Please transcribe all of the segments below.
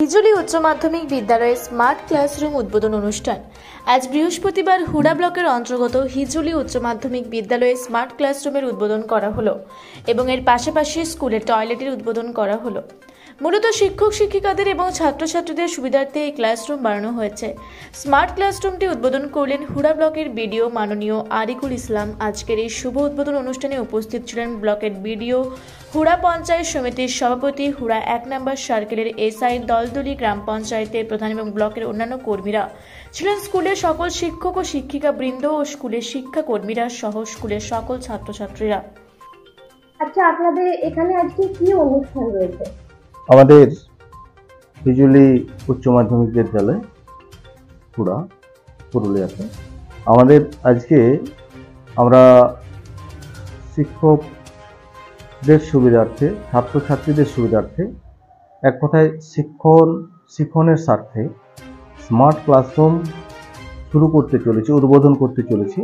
হিজলি উচ্চ মাধ্যমিক বিদ্যালয়ে স্মার্ট ক্লাসরুম উদ্বোধন অনুষ্ঠান আজ বৃহস্পতিবার হুড়া ব্লকের অন্তর্গত হিজলি উচ্চ মাধ্যমিক বিদ্যালয়ে স্মার্ট ক্লাসরুমের উদ্বোধন করা হলো এবং এর পাশাপাশি স্কুলের টয়লেটের উদ্বোধন করা হলো। মূলত শিক্ষক শিক্ষিকাদের এবং ছাত্রছাত্রীদের সুবিধার্থে এই ক্লাসরুম বানানো হয়েছে। স্মার্ট ক্লাসরুমটি উদ্বোধন করলেন হুড়া ব্লকের বিডিও মাননীয় আরিকুল ইসলাম। আজকের এই শুভ উদ্বোধন অনুষ্ঠানে উপস্থিত ছিলেন ব্লকের বিডিও, হুড়া পঞ্চায়েত সমিতির সভাপতি, হুড়া 1 নম্বর সার্কেলের এসআই, দলদলি গ্রাম পঞ্চায়েতের প্রধান এবং ব্লকের অন্যান্য কর্মীরা ছিলেন। স্কুলের সকল শিক্ষক ও শিক্ষিকা বৃন্দ ও স্কুলের শিক্ষা কর্মীরা সহ স্কুলের সকল ছাত্রছাত্রীরা। আচ্ছা, আপনাদের এখানে আজকে কি অনুষ্ঠান রয়েছে? আমাদের হিজলি উচ্চ মাধ্যমিক বিদ্যালয় হুড়া পুরুলিয়াতে আমাদের আজকে আমরা শিক্ষকদের সুবিধার্থে, ছাত্রছাত্রীদের সুবিধার্থে, এক কথায় শিক্ষণের স্বার্থে স্মার্ট ক্লাসরুম শুরু করতে চলেছি, উদ্বোধন করতে চলেছি।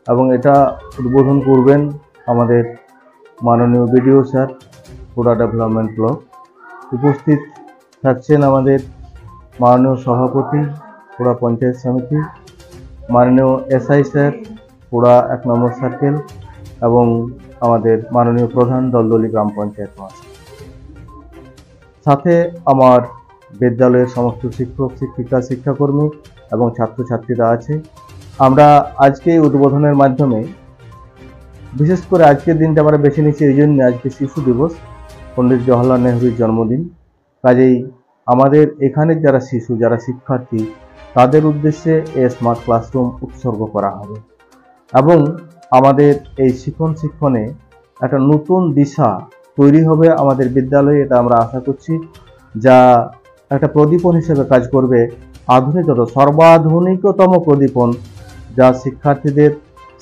এবং এটা উদ্বোধন করবেন আমাদের মাননীয় BDO sir, Hura development block. উপস্থিত থাকছেন আমাদের মাননীয় সভাপতি, হুড়া পঞ্চায়েত সমিতি, মাননীয় এসআই স্যার, হুড়া 1 নম্বর সার্কেল, এবং আমাদের মাননীয় প্রধান, দলদলি গ্রাম পঞ্চায়েত মহাশয়। সাথে আমার বিদ্যালয়ের সমস্ত শিক্ষক শিক্ষিকা, শিক্ষাকর্মী এবং ছাত্রছাত্রীরা আছে। আমরা আজকে উদ্বোধনের মাধ্যমে, বিশেষ করে আজকের দিনটা আমরা বেছে নিচ্ছি এই জন্য, আজকে শিশু দিবস, পণ্ডিত জওহরলাল নেহরুর জন্মদিন। কাজেই আমাদের এখানে যারা শিশু, যারা শিক্ষার্থী, তাদের উদ্দেশ্যে এই স্মার্ট ক্লাসরুম উৎসর্গ করা হবে এবং আমাদের এই শিক্ষণে একটা নতুন দিশা তৈরি হবে আমাদের বিদ্যালয়ে। এটা আমরা আশা করছি, যা একটা প্রদীপন হিসেবে কাজ করবে, সর্বাধুনিকতম প্রদীপন, যা শিক্ষার্থীদের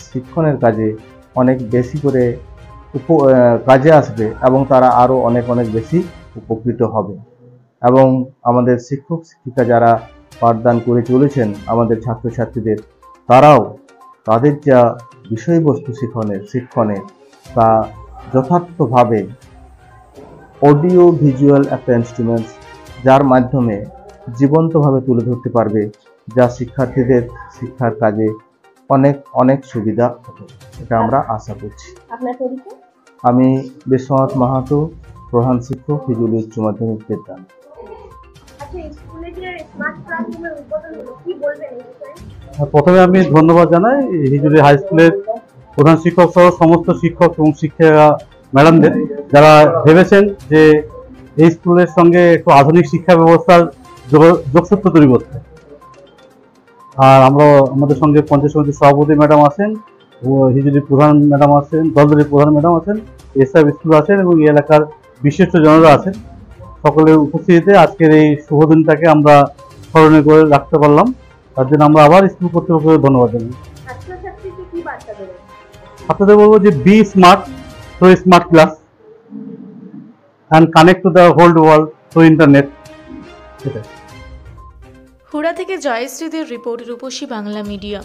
শিক্ষণের কাজে অনেক বেশি করে কাজে আসবে এবং তারা আরও অনেক বেশি উপকৃত হবে। এবং আমাদের শিক্ষক শিক্ষিকা যারা পাঠদান করে চলেছেন আমাদের ছাত্রছাত্রীদের, তারাও তাদের যা বিষয়বস্তু শিক্ষণে তা যথার্থভাবে অডিও ভিজুয়াল একটা ইনস্ট্রুমেন্টস, যার মাধ্যমে জীবন্তভাবে তুলে ধরতে পারবে, যা শিক্ষার্থীদের শিক্ষার কাজে অনেক সুবিধা হবে। এটা আমরা আশা করছি। আমি বিশ্বনাথ মাহাতো, প্রধান শিক্ষক, হিজলি উচ্চ মাধ্যমিক বিদ্যালয়। প্রথমে আমি ধন্যবাদ জানাই হিজলি হাই স্কুলের প্রধান শিক্ষক সহ সমস্ত শিক্ষক এবং শিক্ষিকা ম্যাডামদের, যারা ভেবেছেন যে এই স্কুলের সঙ্গে একটু আধুনিক শিক্ষা ব্যবস্থার যোগসূত্র তৈরি করতে। আর আমাদের সঙ্গে পঞ্চায়েত সমিতির সভাপতি ম্যাডাম আছেন, হিজলি প্রধান ম্যাডাম আছেন, দলদলের প্রধান ম্যাডাম আছেন, এসআই স্কুল আছেন এবং এই এলাকার বিশিষ্ট জনরা আছেন। সকলের উপস্থিতিতে আজকের এই শুভ দিনটাকে আমরা স্মরণে করে রাখতে পারলাম, তার জন্য আমরা আবার স্কুল কর্তৃপক্ষকে ধন্যবাদ জানাই। ছাত্রদের বলবো যে be smart through smart class and connect to the whole world through internet. Hura থেকে জয়শ্রীদের রিপোর্ট, রূপসী বাংলা মিডিয়া।